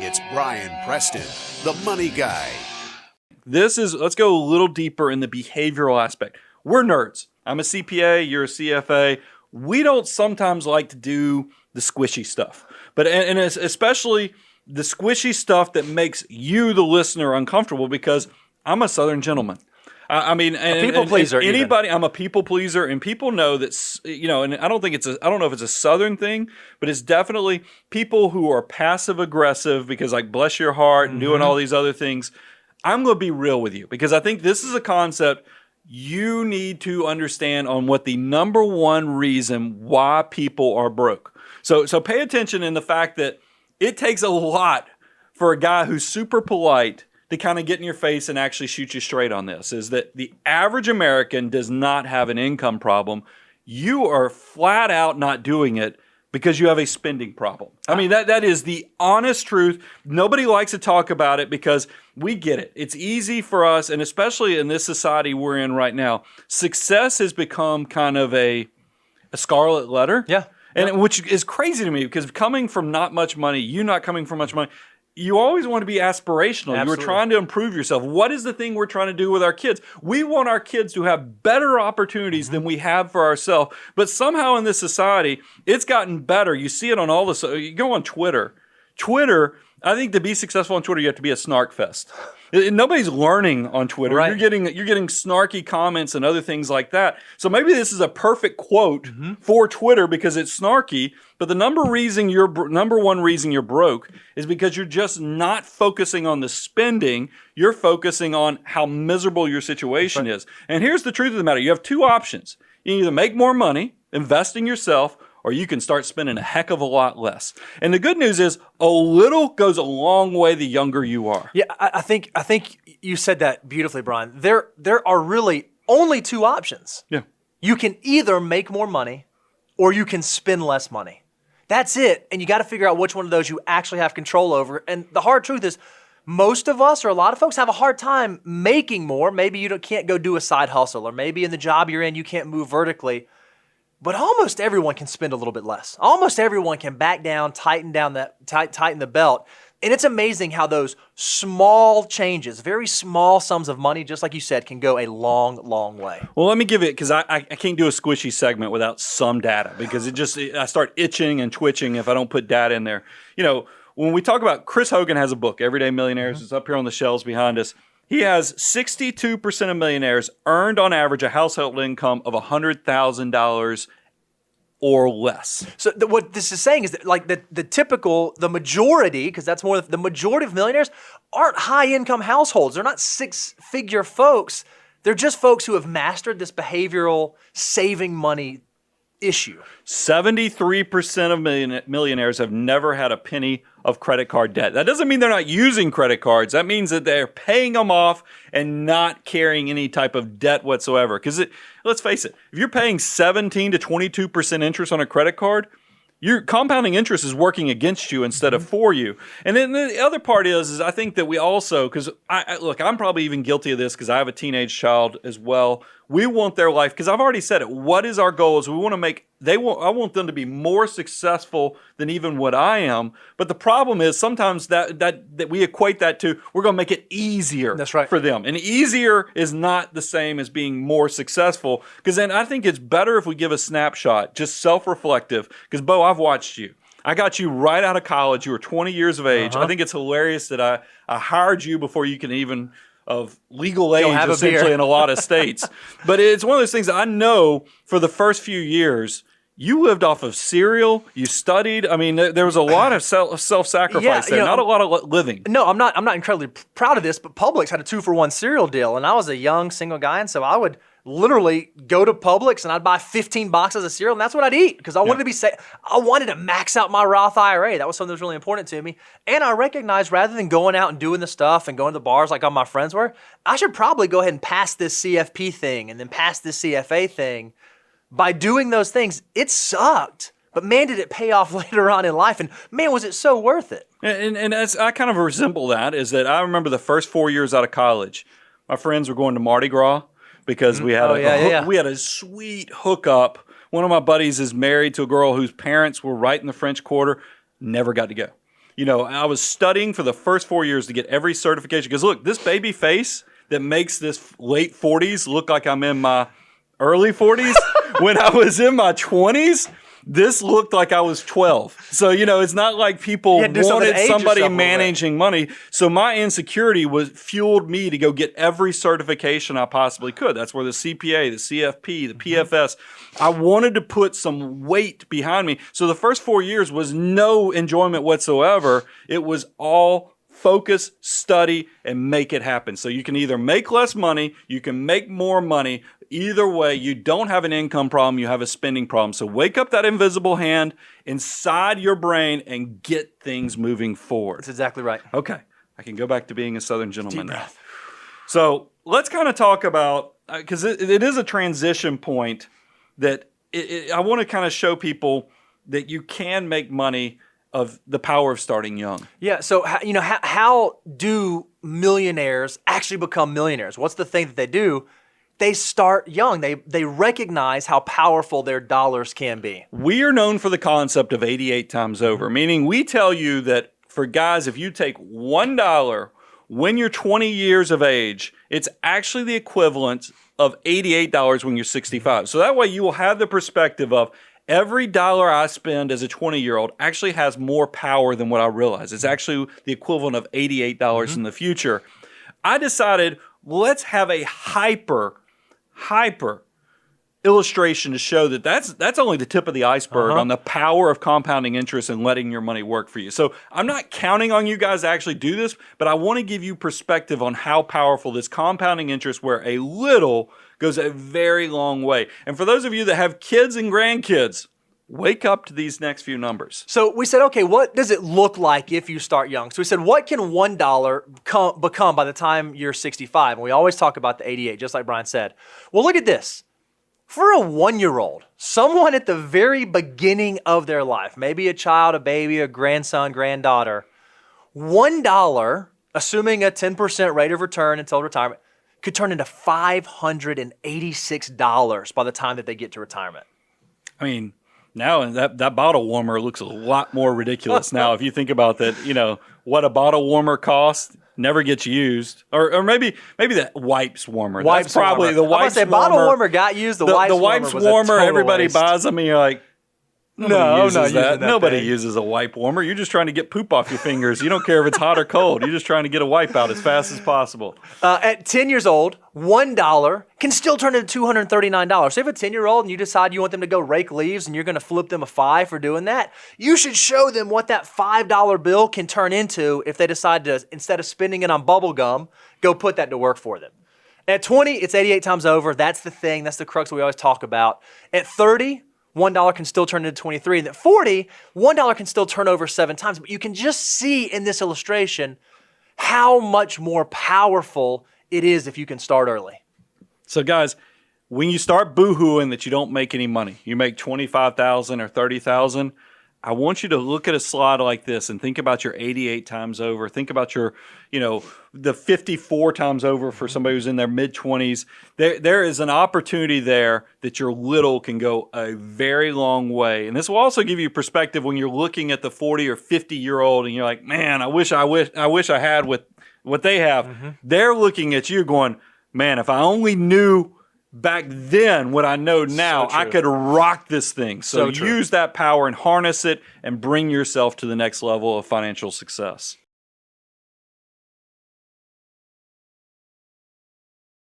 It's Brian Preston, the money guy. Let's go a little deeper in the behavioral aspect. We're nerds. I'm a CPA, you're a CFA. We don't sometimes like to do the squishy stuff, and especially the squishy stuff that makes you, the listener, uncomfortable, because I'm a Southern gentleman. I mean, a people pleaser. I'm a people pleaser, and people know that, and I don't know if it's a Southern thing, but it's definitely people who are passive aggressive because, like, bless your heart and doing all these other things. I'm going to be real with you because I think this is a concept you need to understand on what the number one reason why people are broke. So pay attention in the fact that it takes a lot for a guy who's super polite to kind of get in your face and actually shoot you straight on this, is that the average American does not have an income problem. You are flat out not doing it because you have a spending problem. I mean, that is the honest truth. Nobody likes to talk about it because we get it. It's easy for us, and especially in this society we're in right now, success has become kind of a scarlet letter. Yeah. And which is crazy to me because coming from not much money, you not coming from much money, you always want to be aspirational. Absolutely. You were trying to improve yourself. What is the thing we're trying to do with our kids? We want our kids to have better opportunities than we have for ourselves. But somehow in this society, it's gotten better. You see it on all the... You go on Twitter. I think to be successful on Twitter, you have to be a snark fest. Nobody's learning on Twitter. Right. You're getting snarky comments and other things like that. So maybe this is a perfect quote for Twitter because it's snarky. But the number one reason you're broke is because you're just not focusing on the spending. You're focusing on how miserable your situation is. And here's the truth of the matter: you have two options. You can either make more money, invest in yourself, or you can start spending a heck of a lot less. And the good news is a little goes a long way the younger you are. Yeah, I think you said that beautifully, Brian. There are really only two options. Yeah. You can either make more money or you can spend less money. That's it. And you got to figure out which one of those you actually have control over. And the hard truth is most of us, or a lot of folks, have a hard time making more. Maybe you can't go do a side hustle, or maybe in the job you're in you can't move vertically. But almost everyone can spend a little bit less. Almost everyone can back down, tighten the belt. And it's amazing how those small changes, very small sums of money, just like you said, can go a long, long way. Well, let me give it, because I can't do a squishy segment without some data, because I start itching and twitching if I don't put data in there. You know, when we talk about, Chris Hogan has a book, Everyday Millionaires. It's up here on the shelves behind us. He has 62% of millionaires earned on average a household income of $100,000 or less. So what this is saying is that, like, the majority, because that's more the majority of millionaires aren't high-income households. They're not six-figure folks. They're just folks who have mastered this behavioral saving money issue. 73% of millionaires have never had a penny of credit card debt. That doesn't mean they're not using credit cards. That means that they're paying them off and not carrying any type of debt whatsoever. Because let's face it, if you're paying 17 to 22% interest on a credit card, your compounding interest is working against you instead of for you. And then the other part is I think that we also, because look, I'm probably even guilty of this because I have a teenage child as well. We want their life, because I've already said it. What is our goal? Is we want to I want them to be more successful than even what I am. But the problem is sometimes that we equate that to, we're going to make it easier. That's right. For them. And easier is not the same as being more successful, because then I think it's better if we give a snapshot, just self-reflective. Because, Bo, I've watched you. I got you right out of college. You were 20 years of age. I think it's hilarious that I hired you before you can even of legal age, essentially, in a lot of states. But it's one of those things that I know for the first few years, you lived off of cereal. You studied. I mean, there was a lot of self-sacrifice there, not a lot of living. No, I'm not incredibly proud of this, but Publix had a 2-for-1 cereal deal, and I was a young single guy, and so I would literally go to Publix and I'd buy 15 boxes of cereal, and that's what I'd eat because I wanted to be safe. I wanted to max out my Roth IRA. That was something that was really important to me. And I recognized rather than going out and doing the stuff and going to the bars like all my friends were, I should probably go ahead and pass this CFP thing and then pass this CFA thing. By doing those things, it sucked. But man, did it pay off later on in life. And man, was it so worth it. And as I kind of resemble that, is that I remember the first 4 years out of college, my friends were going to Mardi Gras because we had we had a sweet hookup. One of my buddies is married to a girl whose parents were right in the French Quarter. Never got to go. I was studying for the first 4 years to get every certification. Because look, this baby face that makes this late 40s look like I'm in my early 40s, when I was in my 20s, this looked like I was 12. So, it's not like people wanted somebody managing money. So my insecurity fueled me to go get every certification I possibly could. That's where the CPA, the CFP, the PFS, I wanted to put some weight behind me. So the first 4 years was no enjoyment whatsoever. It was all focus, study, and make it happen. So you can either make less money, you can make more money. Either way, you don't have an income problem, you have a spending problem. So wake up that invisible hand inside your brain and get things moving forward. That's exactly right. Okay, I can go back to being a Southern gentleman Deep now. breath. So let's kind of talk about, because it is a transition point that I want to kind of show people that you can make money of the power of starting young. Yeah. So, how do millionaires actually become millionaires? What's the thing that they do? They start young. They recognize how powerful their dollars can be. We are known for the concept of 88 times over, meaning we tell you that for guys, if you take $1 when you're 20 years of age, it's actually the equivalent of $88 when you're 65. So that way you will have the perspective of, every dollar I spend as a 20-year-old actually has more power than what I realize. It's actually the equivalent of $88 in the future. I decided, let's have a hyper illustration to show that that's only the tip of the iceberg on the power of compounding interest and letting your money work for you. So I'm not counting on you guys to actually do this, but I want to give you perspective on how powerful this compounding interest, where a little goes a very long way. And for those of you that have kids and grandkids, wake up to these next few numbers. So we said, okay, what does it look like if you start young? So we said, what can $1 become by the time you're 65? And we always talk about the 88, just like Brian said. Well, look at this. For a 1-year-old, someone at the very beginning of their life, maybe a child, a baby, a grandson, granddaughter, $1, assuming a 10% rate of return until retirement, could turn into $586 by the time that they get to retirement. I mean, now that bottle warmer looks a lot more ridiculous now. If you think about that, what a bottle warmer costs, never gets used, or maybe that wipes warmer. That's probably the wipes warmer. Bottle warmer got used. The wipes warmer. Everybody buys them. And you're like, nobody uses that. Nobody thing. uses a wipe warmer. You're just trying to get poop off your fingers. You don't care if it's hot or cold. You're just trying to get a wipe out as fast as possible. At 10 years old, $1 can still turn into $239. So if a 10-year-old and you decide you want them to go rake leaves and you're going to flip them a 5 for doing that, you should show them what that $5 bill can turn into if they decide to, instead of spending it on bubble gum, go put that to work for them. At 20, it's 88 times over. That's the thing. That's the crux that we always talk about. At 30, $1 can still turn into 23. And at 40, $1 can still turn over 7 times. But you can just see in this illustration how much more powerful it is if you can start early. So guys, when you start boo-hooing that you don't make any money, you make $25,000 or $30,000, I want you to look at a slide like this and think about your 88 times over. Think about your, the 54 times over for somebody who's in their mid-20s. There is an opportunity there that your little can go a very long way. And this will also give you perspective when you're looking at the 40 or 50-year-old and you're like, man, I wish I had what they have. Mm-hmm. They're looking at you going, man, if I only knew back then what I know now, I could rock this thing. So use that power and harness it and bring yourself to the next level of financial success.